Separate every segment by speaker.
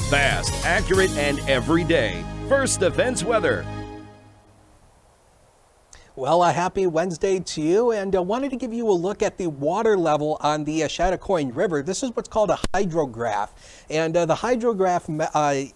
Speaker 1: Fast, accurate, and every day. First Defense Weather.
Speaker 2: Well, a happy Wednesday to you, and I wanted to give you a look at the water level on the Chattacoin River. This is what's called a hydrograph, and the hydrograph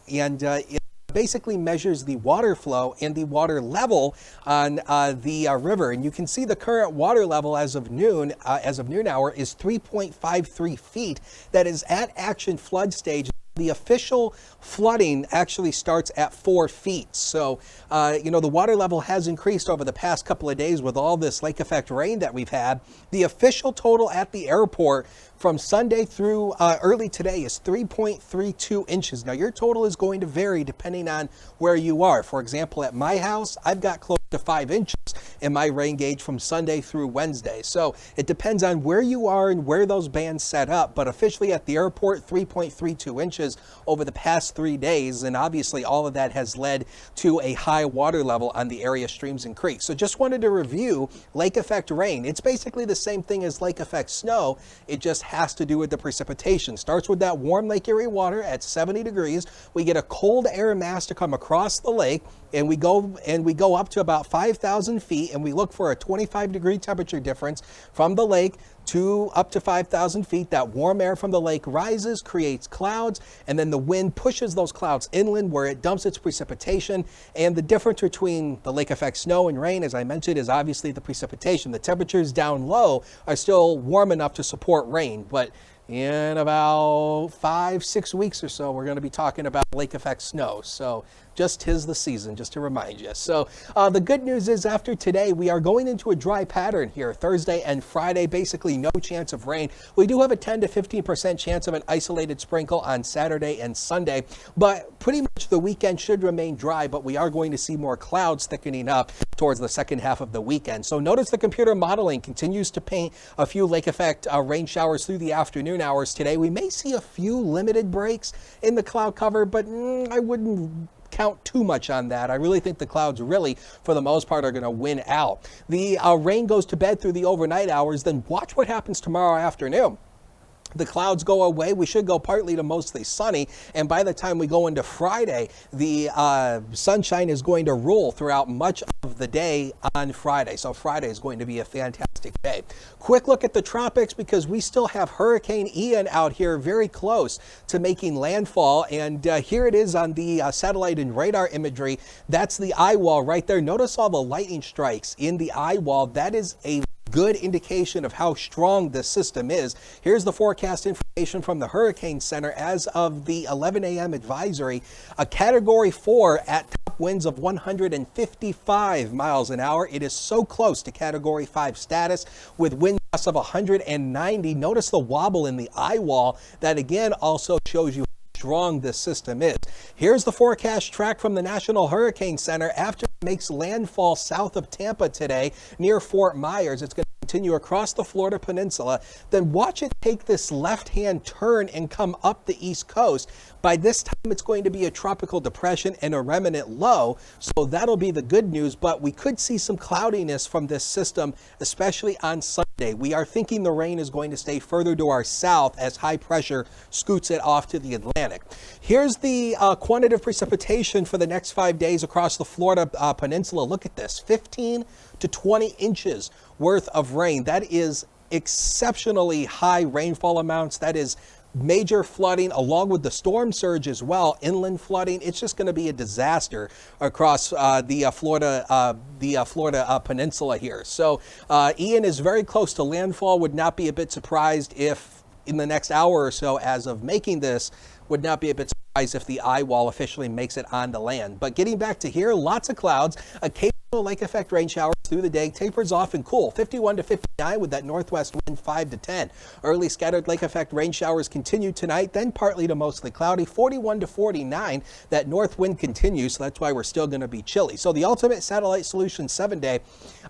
Speaker 2: it basically measures the water flow and the water level on the river. And you can see the current water level as of noon hour is 3.53 feet. That is at action flood stage. The official flooding actually starts at 4 feet. So, the water level has increased over the past couple of days with all this lake effect rain that we've had. The official total at the airport from Sunday through early today is 3.32 inches. Now, your total is going to vary depending on where you are. For example, at my house, I've got close to 5 inches in my rain gauge from Sunday through Wednesday. So it depends on where you are and where those bands set up. But officially at the airport, 3.32 inches over the past 3 days. And obviously all of that has led to a high water level on the area streams and creeks. So just wanted to review lake effect rain. It's basically the same thing as lake effect snow. It just has to do with the precipitation. Starts with that warm Lake Erie water at 70 degrees. We get a cold air mass to come across the lake, and we go up to about 5,000 feet, and we look for a 25-degree temperature difference from the lake to up to 5,000 feet. That warm air from the lake rises, creates clouds, and then the wind pushes those clouds inland where it dumps its precipitation. And the difference between the lake effect snow and rain, as I mentioned, is obviously the precipitation. The temperatures down low are still warm enough to support rain, but in about 5-6 weeks or so, we're going to be talking about lake effect snow. So just 'tis the season, just to remind you. So the good news is after today, we are going into a dry pattern here. Thursday and Friday, basically no chance of rain. We do have a 10 to 15% chance of an isolated sprinkle on Saturday and Sunday, but pretty much the weekend should remain dry, but we are going to see more clouds thickening up towards the second half of the weekend. So notice the computer modeling continues to paint a few lake effect rain showers through the afternoon hours today. We may see a few limited breaks in the cloud cover, but I wouldn't count too much on that. I really think the clouds really, for the most part, are going to win out. The rain goes to bed through the overnight hours. Then watch what happens tomorrow afternoon. The clouds go away. We should go partly to mostly sunny. And by the time we go into Friday, the sunshine is going to rule throughout much of the day on Friday. So Friday is going to be a fantastic day. Quick look at the tropics, because we still have Hurricane Ian out here very close to making landfall. And here it is on the satellite and radar imagery. That's the eye wall right there. Notice all the lightning strikes in the eye wall. That is a good indication of how strong this system is. Here's the forecast information from the Hurricane Center as of the 11 a.m. advisory. A Category 4 at top winds of 155 miles an hour. It is so close to Category 5 status with wind gusts of 190. Notice the wobble in the eye wall. That again also shows you how strong this system is. Here's the forecast track from the National Hurricane Center after it makes landfall south of Tampa today near Fort Myers. It's going to continue across the Florida Peninsula. Then watch it take this left-hand turn and come up the East Coast. By this time, it's going to be a tropical depression and a remnant low. So that'll be the good news, but we could see some cloudiness from this system, especially on Sunday. We are thinking the rain is going to stay further to our south as high pressure scoots it off to the Atlantic. Here's the quantitative precipitation for the next 5 days across the Florida Peninsula. Look at this, 15 to 20 inches worth of rain. That is exceptionally high rainfall amounts. That is major flooding along with the storm surge as well, inland flooding. It's just going to be a disaster across the Florida Peninsula here. So Ian is very close to landfall. Would not be a bit surprised if in the next hour or so as of making this, would not be a bit surprised if the eye wall officially makes it on the land. But getting back to here, lots of clouds, occasional lake effect rain showers through the day, tapers off and cool, 51 to 59 with that northwest wind 5 to 10. Early scattered lake effect rain showers continue tonight, then partly to mostly cloudy, 41 to 49. That north wind continues, so that's why we're still going to be chilly. So the ultimate satellite solution 7-day,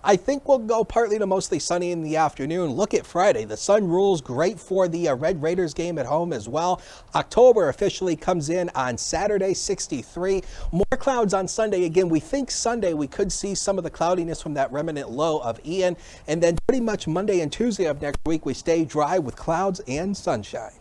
Speaker 2: I think we'll go partly to mostly sunny in the afternoon. Look at Friday. The sun rules, great for the Red Raiders game at home as well. October officially comes in on Saturday, 63. More clouds on Sunday. Again, we think Sunday we could see some of the cloudiness from that remnant low of Ian. And then pretty much Monday and Tuesday of next week, we stay dry with clouds and sunshine.